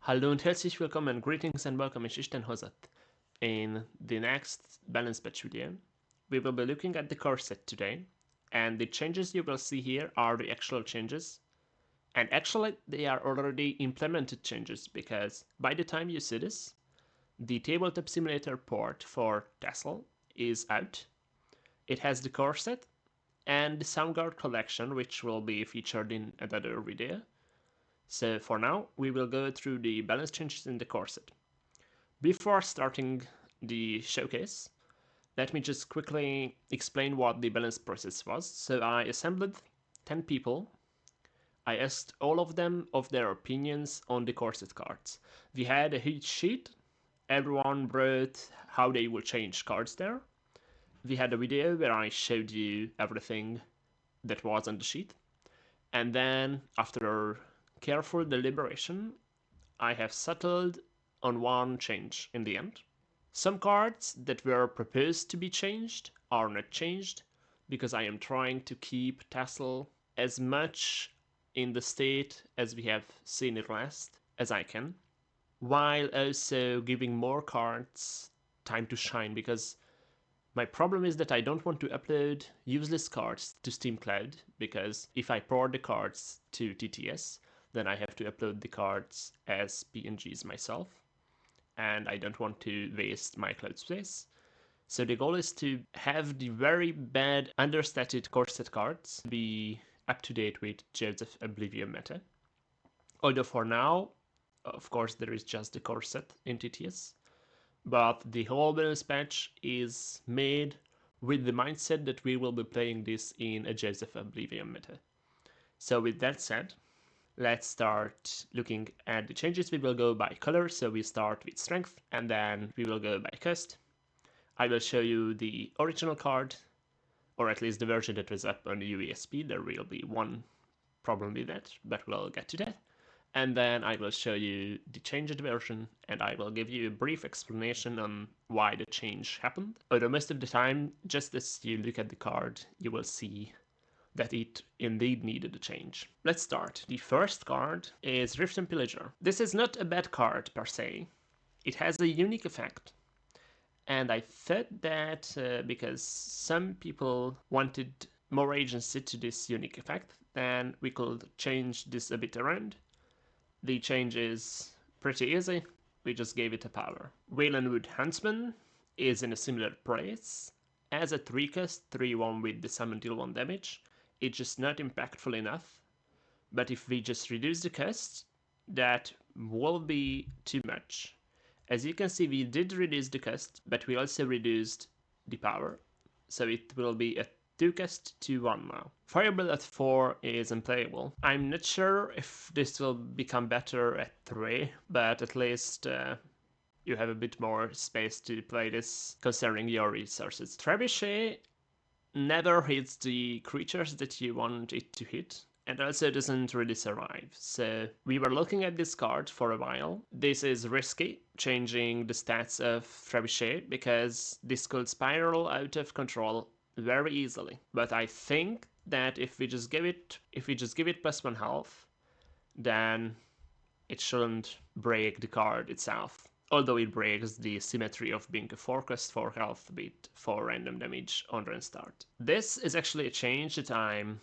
Hallo und herzlich willkommen, greetings and welcome ich Isten Hozat. In the next balance patch video, we will be looking at the core set today, and the changes you will see here are the actual changes, and actually they are already implemented changes because by the time you see this, the tabletop simulator port for Tassel is out. It has the core set and the Sovngarde collection, which will be featured in another video. So for now, we will go through the balance changes in the core set. Before starting the showcase, let me just quickly explain what the balance process was. So I assembled 10 people. I asked all of them of their opinions on the core set cards. We had a huge sheet. Everyone wrote how they will change cards there. We had a video where I showed you everything that was on the sheet. And then, after careful deliberation, I have settled on one change in the end. Some cards that were proposed to be changed are not changed because I am trying to keep Tassel as much in the state as we have seen it last as I can, while also giving more cards time to shine, because my problem is that I don't want to upload useless cards to Steam Cloud, because if I port the cards to TTS, then I have to upload the cards as PNGs myself, and I don't want to waste my cloud space. So the goal is to have the very bad understated core set cards be up to date with Joseph Oblivion meta. Although for now, of course, there is just the core set in TTS, but the whole balance patch is made with the mindset that we will be playing this in a Joseph Oblivion meta. So with that said, let's start looking at the changes. We will go by color, so we start with strength, and then we will go by cost. I will show you the original card, or at least the version that was up on the UESP. There will be one problem with that, but we'll get to that. And then I will show you the changed version, and I will give you a brief explanation on why the change happened. Although most of the time, just as you look at the card, you will see that it indeed needed a change. Let's start. The first card is Rift and Pillager. This is not a bad card per se. It has a unique effect. And I thought that because some people wanted more agency to this unique effect, then we could change this a bit around. The change is pretty easy. We just gave it a power. Waylandwood Huntsman is in a similar place. As a 3-cast 3-1 with the summon deal 1 damage, it's just not impactful enough. But if we just reduce the cost, that will be too much. As you can see, we did reduce the cost, but we also reduced the power. So it will be a 2-cast 2-1 now. Fireball at 4 is unplayable. I'm not sure if this will become better at 3, but at least you have a bit more space to play this considering your resources. Trebuchet never hits the creatures that you want it to hit, and also doesn't really survive. So we were looking at this card for a while. This is risky, changing the stats of Trebuchet, because this could spiral out of control very easily. But I think that if we just give it +1 health, then it shouldn't break the card itself. Although it breaks the symmetry of being a 4-cost 4 health with 4 random damage on run start. This is actually a change that I'm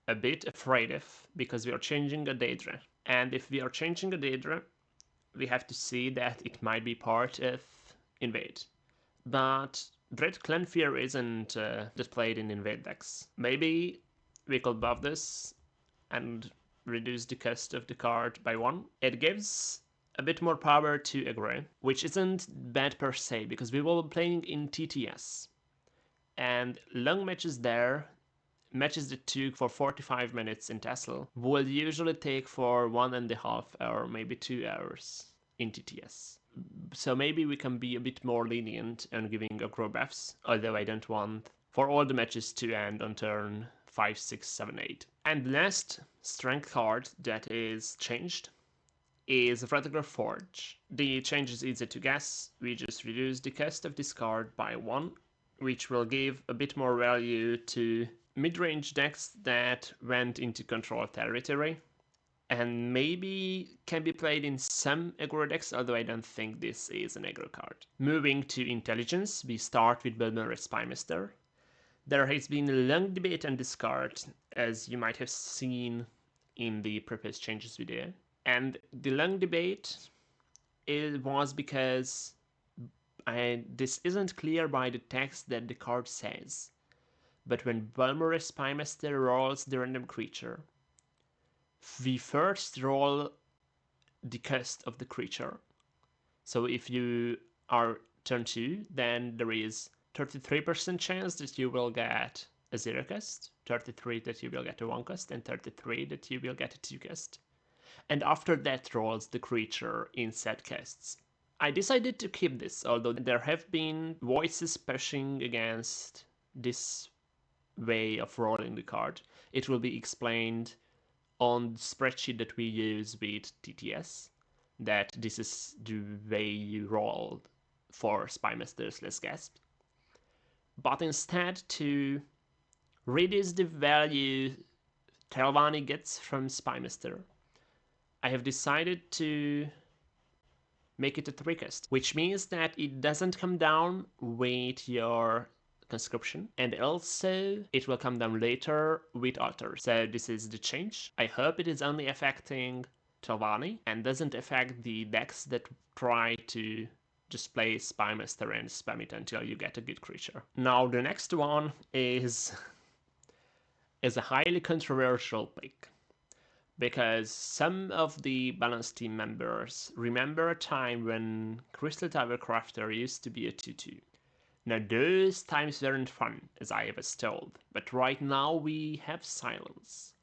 a bit afraid of, because we are changing a Daedra. And if we are changing a Daedra, we have to see that it might be part of Invade. But Dread Clan Fear isn't displayed in Invade decks. Maybe we could buff this and reduce the cost of the card by 1. It gives a bit more power to aggro, which isn't bad per se, because we will be playing in TTS. And long matches there, matches that took for 45 minutes in Tassel, will usually take for 1.5 or maybe 2 hours in TTS. So maybe we can be a bit more lenient on giving aggro buffs, although I don't want for all the matches to end on turn 5, 6, 7, 8. And last strength card that is changed is Radical Forge. The change is easy to guess. We just reduce the cost of this card by 1, which will give a bit more value to mid-range decks that went into control territory, and maybe can be played in some aggro decks, although I don't think this is an aggro card. Moving to intelligence, we start with Belmer Spymaster. There has been a long debate on this card, as you might have seen in the proposed changes video. And the long debate was because this isn't clear by the text that the card says. But when Belmer Spymaster rolls the random creature, we first roll the cost of the creature. So if you are turn 2, then there is 33% chance that you will get a 0 cost, 33 that you will get a 1 cost, and 33 that you will get a 2 cost. And after that rolls the creature in set costs. I decided to keep this, although there have been voices pushing against this way of rolling the card. It will be explained on the spreadsheet that we use with TTS, that this is the way you roll for Spymaster's Last Gasp. But instead, to reduce the value Telvanni gets from Spymaster, I have decided to make it a 3 cost, which means that it doesn't come down with your conscription, and also it will come down later with altars. So this is the change. I hope it is only affecting Telvanni and doesn't affect the decks that try to just play Spymaster and spam it until you get a good creature. Now the next one is a highly controversial pick, because some of the Balance team members remember a time when Crystal Tower Crafter used to be a 2-2. Now those times weren't fun, as I was told, but right now we have Silence,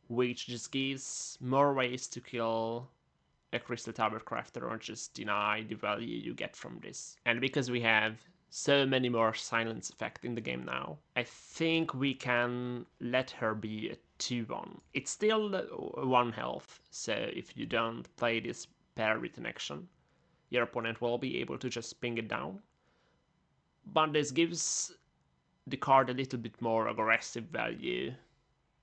which just gives more ways to kill a Crystal Tower Crafter or just deny the value you get from this. And because we have so many more silence effect in the game now, I think we can let her be a 2-1. It's still 1 health, so if you don't play this pair with an action, your opponent will be able to just ping it down. But this gives the card a little bit more aggressive value,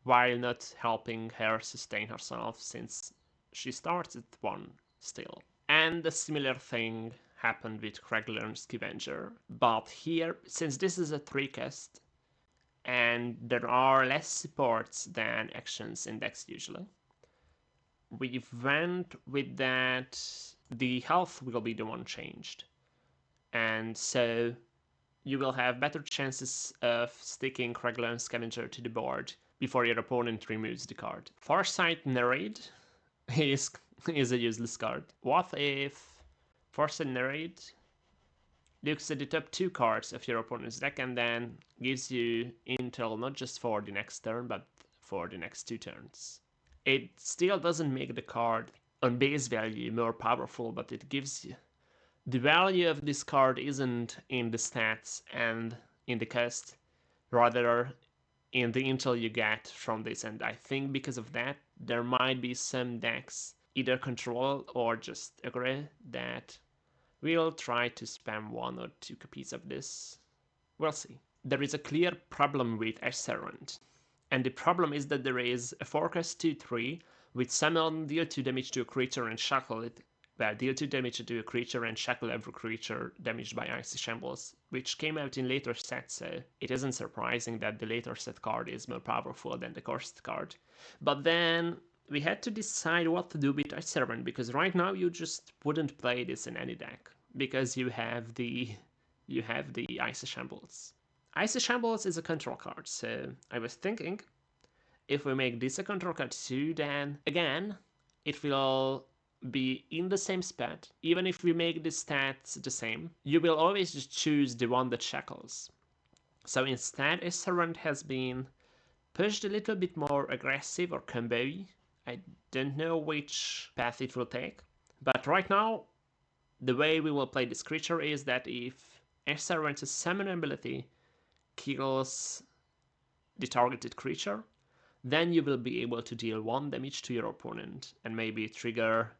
while not helping her sustain herself, since she starts at 1 still. And a similar thing happened with Craiglan's Scavenger, but here, since this is a 3 cast, and there are less supports than actions in decks usually, we went with that the health will be the one changed. And so you will have better chances of sticking Craiglan's Scavenger to the board before your opponent removes the card. Foresight Narrate is a useless card. What if Foresight Narrate looks at the top 2 cards of your opponent's deck and then gives you intel not just for the next turn, but for the next 2 turns? It still doesn't make the card on base value more powerful, but it gives you the value of this card isn't in the stats and in the cost, rather in the intel you get from this, and I think because of that there might be some decks, either control or just aggro, that will try to spam 1 or 2 copies of this. We'll see. There is a clear problem with Asserant, and the problem is that there is a forecast 2-3 with summon, deal 2 damage to a creature and shackle it. Well, deal 2 damage to a creature and shackle every creature damaged by Icy Shambles, which came out in later sets, so it isn't surprising that the later set card is more powerful than the cursed card. But then we had to decide what to do with Ice Servant, because right now you just wouldn't play this in any deck, because you have the Icy Shambles. Icy Shambles is a control card, so I was thinking, if we make this a control card too, then again, it will be in the same spot. Even if we make the stats the same, you will always just choose the one that shackles. So instead, a servant has been pushed a little bit more aggressive or combo-y. I don't know which path it will take, but right now the way we will play this creature is that if a servant's summon ability kills the targeted creature, then you will be able to deal 1 damage to your opponent and maybe trigger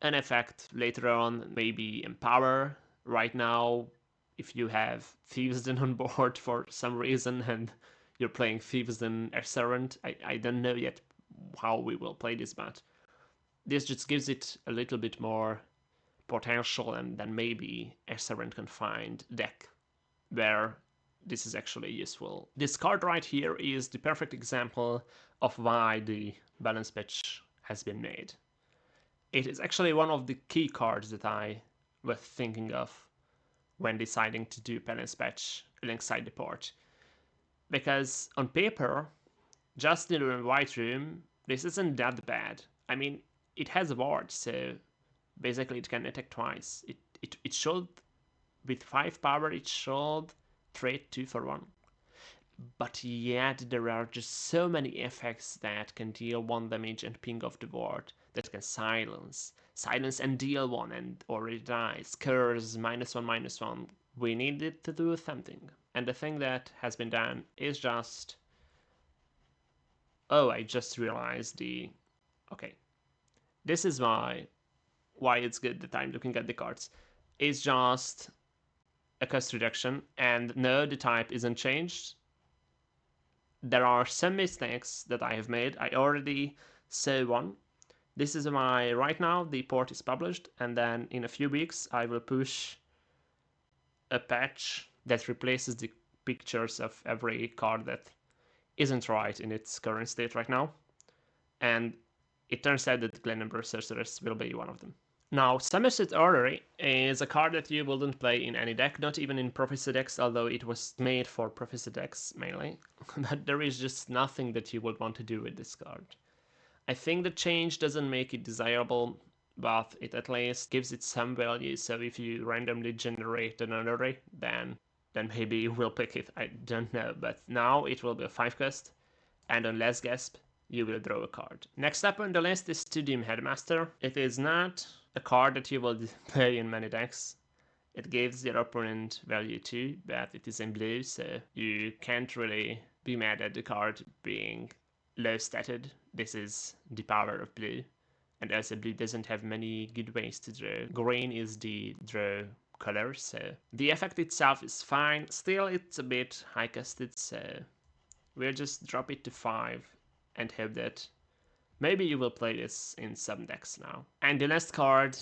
an effect later on, maybe empower. Right now, if you have Thievesden on board for some reason and you're playing Thievesden Servant, I don't know yet how we will play this, but this just gives it a little bit more potential and than maybe a servant confined deck where this is actually useful. This card right here is the perfect example of why the balance patch has been made. It is actually one of the key cards that I was thinking of when deciding to do balance patch alongside the port. Because on paper, just in a white room, this isn't that bad. I mean, it has a ward, so basically it can attack twice. It should, with 5 power, it should trade 2 for 1. But yet there are just so many effects that can deal 1 damage and ping off the ward, that can silence and deal 1 and already dies, curse, -1/-1. We needed to do something. And the thing that has been done is just... Oh, I just realized Okay. This is why it's good that I'm looking at the cards. It's just a cost reduction, and no, the type isn't changed. There are some mistakes that I have made. I already saw one. This is why right now the port is published, and then in a few weeks I will push a patch that replaces the pictures of every card that isn't right in its current state right now. And it turns out that Glenember Sorceress will be one of them. Now, Somerset Orrery is a card that you wouldn't play in any deck, not even in Prophecy decks, although it was made for Prophecy decks mainly. But there is just nothing that you would want to do with this card. I think the change doesn't make it desirable, but it at least gives it some value, so if you randomly generate an Orrery, then maybe you will pick it, I don't know. But now it will be a 5 cost, and on Last Gasp, you will draw a card. Next up on the list is Studium Headmaster. It is not a card that you will play in many decks. It gives your opponent value 2, but it is in blue, so you can't really be mad at the card being low statted. This is the power of blue, and also blue doesn't have many good ways to draw. Green is the draw color, so the effect itself is fine. Still, it's a bit high casted, so we'll just drop it to 5 and hope that maybe you will play this in some decks now. And the last card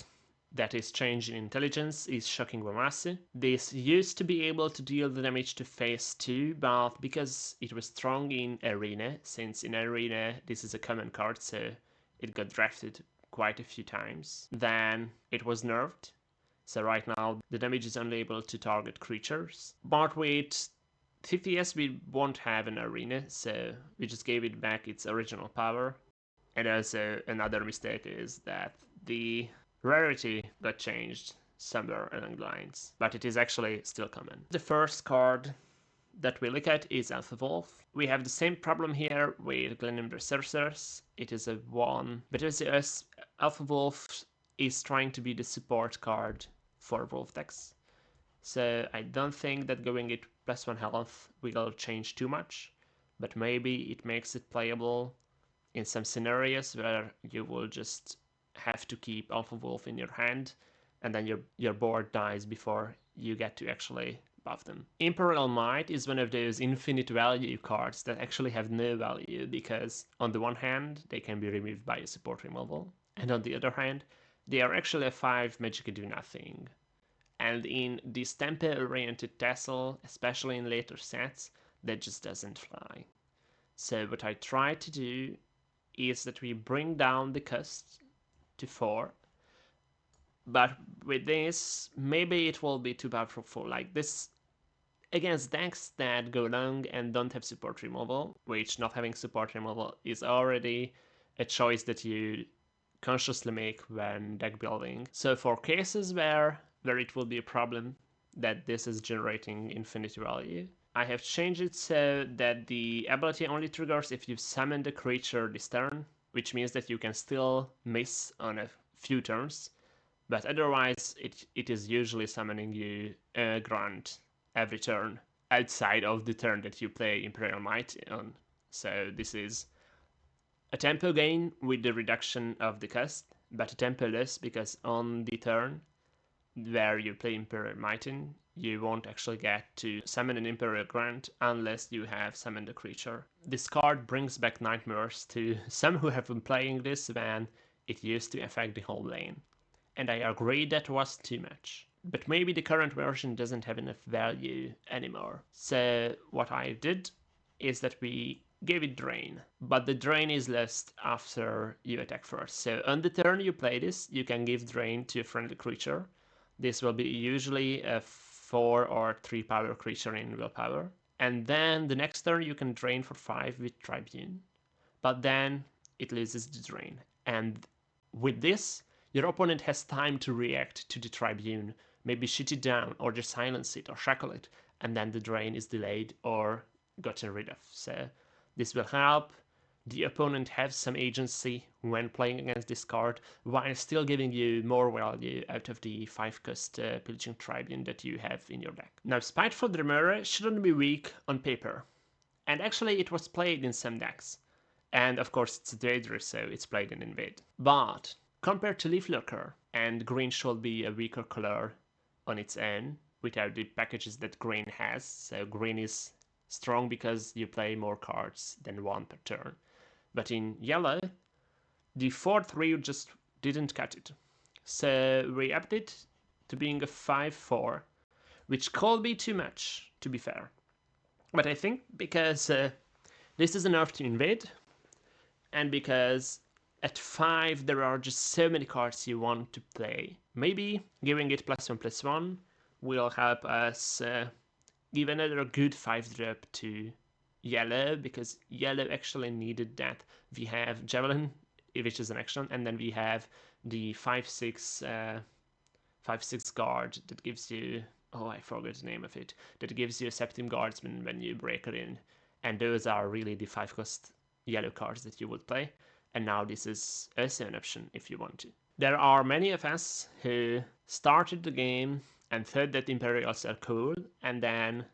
that is changed in intelligence is Shocking Bomasi. This used to be able to deal the damage to phase 2, but because it was strong in Arena, since in Arena this is a common card, so it got drafted quite a few times, then it was nerfed. So right now the damage is only able to target creatures. But with TTS we won't have an Arena, so we just gave it back its original power. And also another mistake is that the rarity got changed somewhere along the lines, but it is actually still common. The first card that we look at is Alpha Wolf. We have the same problem here with Glenember Sorceress. It is a 1, but as Alpha Wolf is trying to be the support card for Wolf decks. So I don't think that going it +1 health will change too much, but maybe it makes it playable in some scenarios where you will just have to keep Alpha Wolf in your hand, and then your board dies before you get to actually buff them. Imperial Might is one of those infinite value cards that actually have no value, because on the one hand they can be removed by a support removal, and on the other hand they are actually a 5 magic do nothing. And in this tempo-oriented Tassel, especially in later sets, that just doesn't fly. So what I try to do is that we bring down the cost to 4, but with this maybe it will be too powerful. Like this against decks that go long and don't have support removal, which not having support removal is already a choice that you consciously make when deck building. So for cases where it will be a problem that this is generating infinite value, I have changed it so that the ability only triggers if you summon the creature this turn, which means that you can still miss on a few turns, but otherwise it is usually summoning you a grunt every turn outside of the turn that you play Imperial Might on. So this is a tempo gain with the reduction of the cost, but a tempo less because on the turn where you play Imperial Might in, you won't actually get to summon an Imperial Grunt unless you have summoned a creature. This card brings back nightmares to some who have been playing this when it used to affect the whole lane. And I agree that was too much. But maybe the current version doesn't have enough value anymore. So what I did is that we gave it Drain. But the Drain is lost after you attack first. So on the turn you play this, you can give Drain to a friendly creature. This will be usually a 4 or 3 power creature in willpower. And then the next turn you can Drain for 5 with Tribune. But then it loses the Drain. And with this, your opponent has time to react to the Tribune, maybe shoot it down, or just silence it, or shackle it, and then the Drain is delayed or gotten rid of. So this will help the opponent have some agency when playing against this card, while still giving you more value out of the 5-cost Pillaging Tribune that you have in your deck. Now, Spiteful Dreamer shouldn't be weak on paper, and actually it was played in some decks. And of course it's a Daedra, so it's played in Invade. But compared to Leaf Lurker, and green should be a weaker color on its own, without the packages that green has, so green is strong because you play more cards than one per turn. But in yellow, the 4-3 just didn't cut it. So we upped it to being a 5-4, which could be too much, to be fair. But I think because this is enough to invade, and because at 5 there are just so many cards you want to play, maybe giving it +1/+1 will help us give another good 5-drop to yellow, because yellow actually needed that. We have Javelin, which is an action, and then we have the 5/6 guard that gives you, oh, I forgot the name of it, that gives you a Septim Guardsman when you break it in, and those are really the 5-cost yellow cards that you would play, and now this is also an option if you want to. There are many of us who started the game and thought that Imperials are cool, and then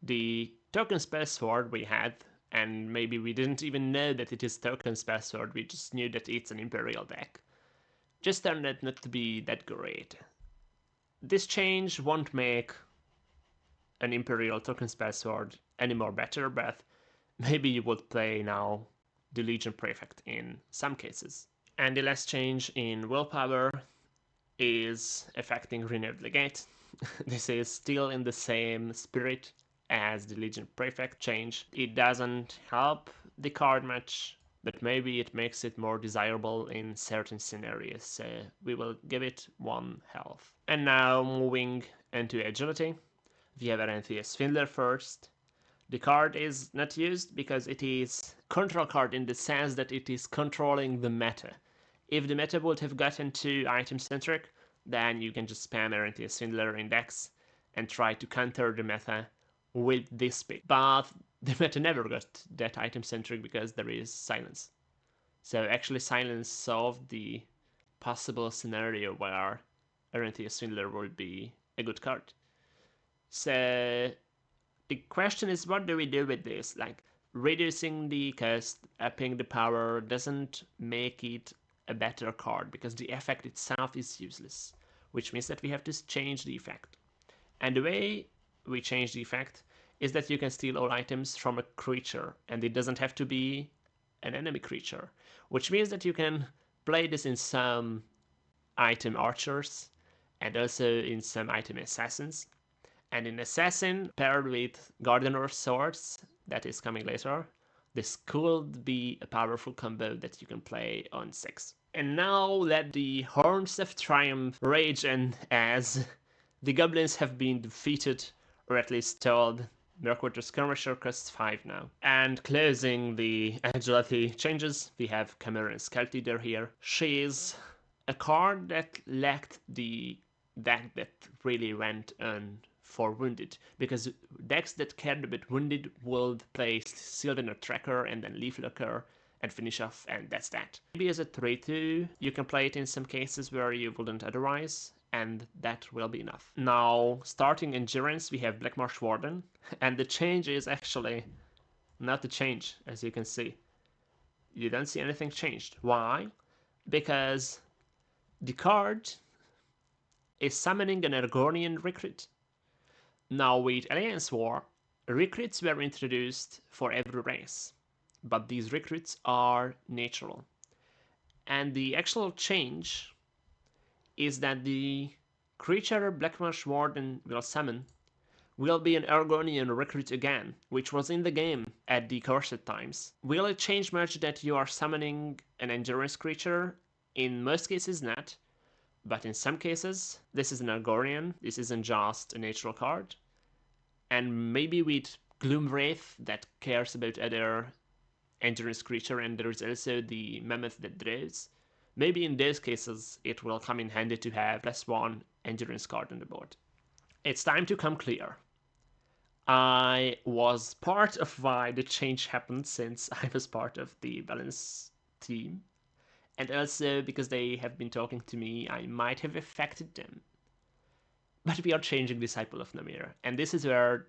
the token spell sword we had, and maybe we didn't even know that it is token spell sword, we just knew that it's an Imperial deck, just turned out not to be that great. This change won't make an Imperial token spell sword any more better, but maybe you would play now the Legion Prefect in some cases. And the last change in willpower is affecting Renewed Legate. This is still in the same spirit as the Legion Prefect change. It doesn't help the card much, but maybe it makes it more desirable in certain scenarios, so we will give it 1 health. And now moving into Agility, we have Aranthia Swindler first. The card is not used because it is control card in the sense that it is controlling the meta. If the meta would have gotten too item-centric, then you can just spam Aranthia Swindler in decks and try to counter the meta with this pick. But the meta never got that item-centric because there is Silence. So actually Silence solved the possible scenario where Aranthia Swindler would be a good card. So the question is, what do we do with this? Like, reducing the cost, upping the power doesn't make it a better card because the effect itself is useless, which means that we have to change the effect. And the way we change the effect is that you can steal all items from a creature, and it doesn't have to be an enemy creature, which means that you can play this in some item archers and also in some item assassins. And in Assassin, paired with Gardener's Swords, that is coming later, this could be a powerful combo that you can play on 6. And now let the Horns of Triumph rage, and as the goblins have been defeated, or at least stalled. Mirkwater Skirmisher costs 5 now. And closing the agility changes, we have Chimeran Scout Leader here. She is a card that lacked the deck that really went on for Wounded, because decks that cared about Wounded would play Sylvaner Tracker and then Leaf Lurker and finish off, and that's that. Maybe as a 3-2, you can play it in some cases where you wouldn't otherwise, and that will be enough. Now, starting Endurance, we have Blackmarsh Warden, and the change is actually not a change, as you can see. You don't see anything changed. Why? Because the card is summoning an Argonian recruit. Now with Alliance War, recruits were introduced for every race, but these recruits are natural. And the actual change is that the creature Blackmarsh Warden will summon will be an Argonian recruit again, which was in the game at the corset times. Will it change much that you are summoning an endurance creature? In most cases not, but in some cases, this is an Argonian, this isn't just a natural card. And maybe with Gloomwraith that cares about other endurance creature, and there is also the Mammoth that draws. Maybe in those cases it will come in handy to have +1 endurance card on the board. It's time to come clear. I was part of why the change happened since I was part of the balance team. And also because they have been talking to me, I might have affected them. But we are changing Disciple of Namir, and this is where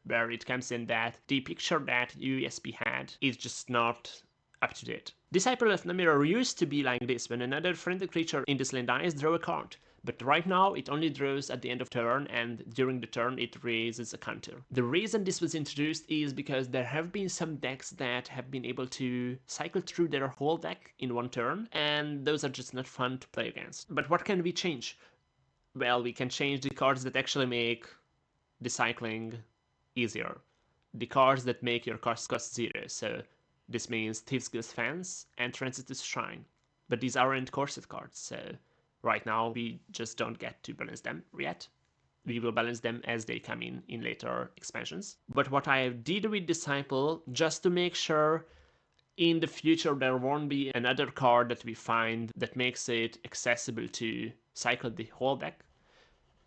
it comes in that the picture that UESP had is just not up to date. Disciple of Namir used to be like this: when another friendly creature in this lane dies, draw a card. But right now it only draws at the end of turn, and during the turn it raises a counter. The reason this was introduced is because there have been some decks that have been able to cycle through their whole deck in one turn, and those are just not fun to play against. But what can we change? Well, we can change the cards that actually make the cycling easier. The cards that make your cards cost 0, so this means Thieves Guild Fence and Transitus Shrine. But these aren't corset cards, so right now we just don't get to balance them yet. We will balance them as they come in later expansions. But what I did with Disciple, just to make sure in the future there won't be another card that we find that makes it accessible to cycle the whole deck.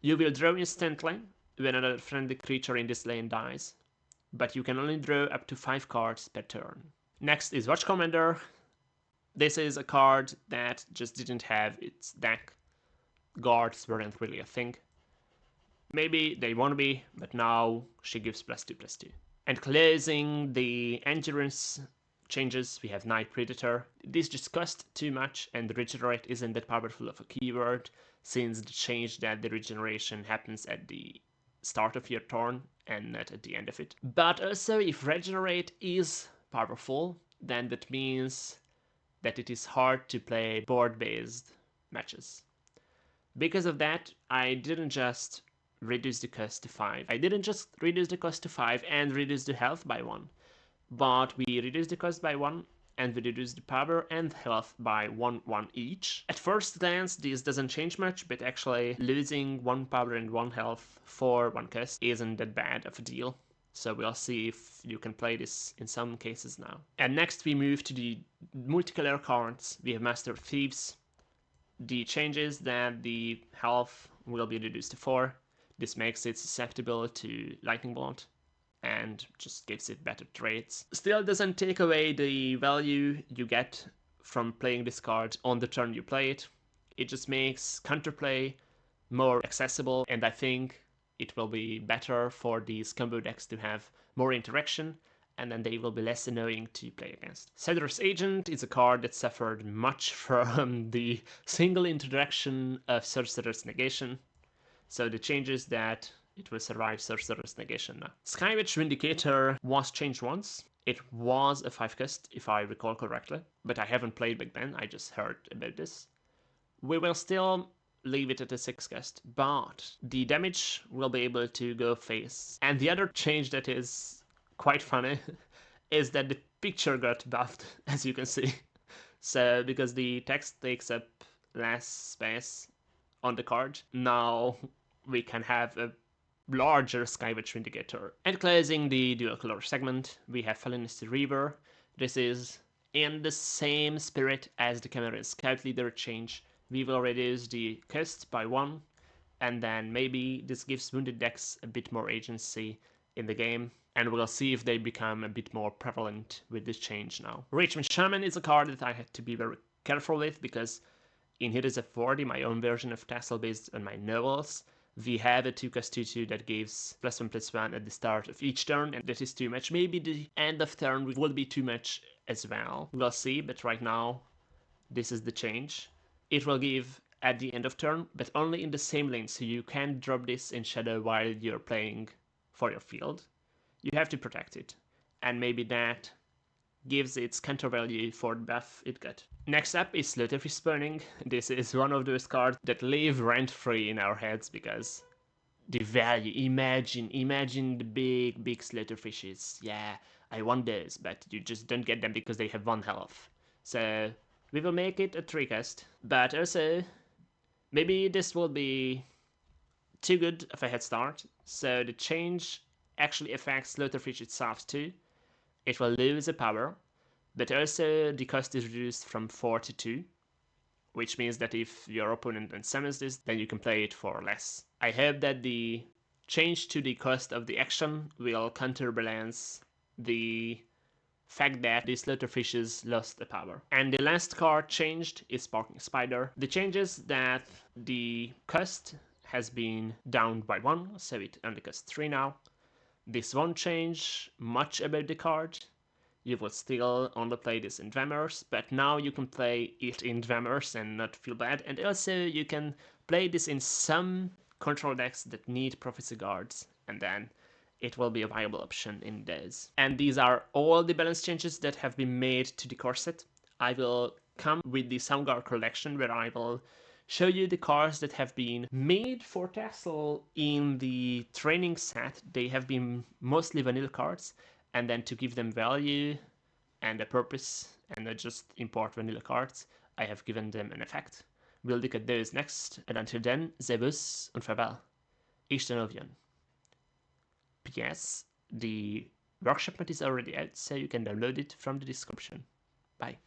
You will draw instantly when another friendly creature in this lane dies, but you can only draw up to 5 cards per turn. Next is Watch Commander. This is a card that just didn't have its deck. Guards weren't really a thing. Maybe they won't be, but now she gives +2/+2. And closing the endurance changes, we have Night Predator. This just cost too much, and Regenerate isn't that powerful of a keyword, since the change that the regeneration happens at the start of your turn and not at the end of it. But also, if Regenerate is powerful, then that means that it is hard to play board-based matches. Because of that, I didn't just reduce the cost to 5. I didn't just reduce the cost to 5 and reduce the health by 1, but we reduced the cost by 1 and we reduced the power and health by 1 each. At first glance, this doesn't change much, but actually losing 1 power and 1 health for 1 cost isn't that bad of a deal. So we'll see if you can play this in some cases now. And next we move to the multicolor cards. We have Master of Thieves. The change is that the health will be reduced to 4. This makes it susceptible to Lightning Bolt and just gives it better traits. Still doesn't take away the value you get from playing this card on the turn you play it. It just makes counterplay more accessible, and I think it will be better for these combo decks to have more interaction, and then they will be less annoying to play against. Cedrus Agent is a card that suffered much from the single introduction of Sorcerer's Negation, so the change is that it will survive Sorcerer's Negation now. Skywitch Vindicator was changed once. It was a 5 cost, if I recall correctly, but I haven't played back then, I just heard about this. We will still leave it at a 6 cost, but the damage will be able to go face. And the other change that is quite funny is that the picture got buffed, as you can see. So, because the text takes up less space on the card, now we can have a larger Skywitch Vindicator. And closing the dual color segment, we have Felonious Reaver. This is in the same spirit as the Cameron Scout Leader change. We will reduce the cost by 1, and then maybe this gives wounded decks a bit more agency in the game, and we'll see if they become a bit more prevalent with this change now. Richmond Shaman is a card that I had to be very careful with, because in Heroes of 40, my own version of Tassel based on my novels, we have a 2/2/2 that gives +1/+1 at the start of each turn, and that is too much. Maybe the end of turn would be too much as well. We'll see, but right now, this is the change. It will give at the end of turn, but only in the same lane, so you can't drop this in Shadow while you're playing for your field. You have to protect it, and maybe that gives its counter value for the buff it got. Next up is Slaughterfish Spawning. This is one of those cards that live rent-free in our heads because the value, imagine the big slaughterfishes. Yeah, I want those, but you just don't get them because they have 1 health. So we will make it a 3-cost, but also maybe this will be too good of a head start, so the change actually affects Slaughterfish itself too. It will lose a power, but also the cost is reduced from 4 to 2, which means that if your opponent then summons this, then you can play it for less. I hope that the change to the cost of the action will counterbalance the fact that the Slaughterfishes lost the power. And the last card changed is Sparking Spider. The change is that the cost has been down by 1, so it only costs 3 now. This won't change much about the card. You will still only play this in Dwemer's, but now you can play it in Dwemer's and not feel bad. And also you can play this in some control decks that need Prophecy Guards, and then it will be a viable option in those. And these are all the balance changes that have been made to the core set. I will come with the Sovngarde collection where I will show you the cards that have been made for Tassel in the training set. They have been mostly vanilla cards, and then to give them value and a purpose and not just import vanilla cards, I have given them an effect. We'll look at those next, and until then, Servus und farewell. Isten Ovion. PS, the workshop note is already out, so you can download it from the description. Bye.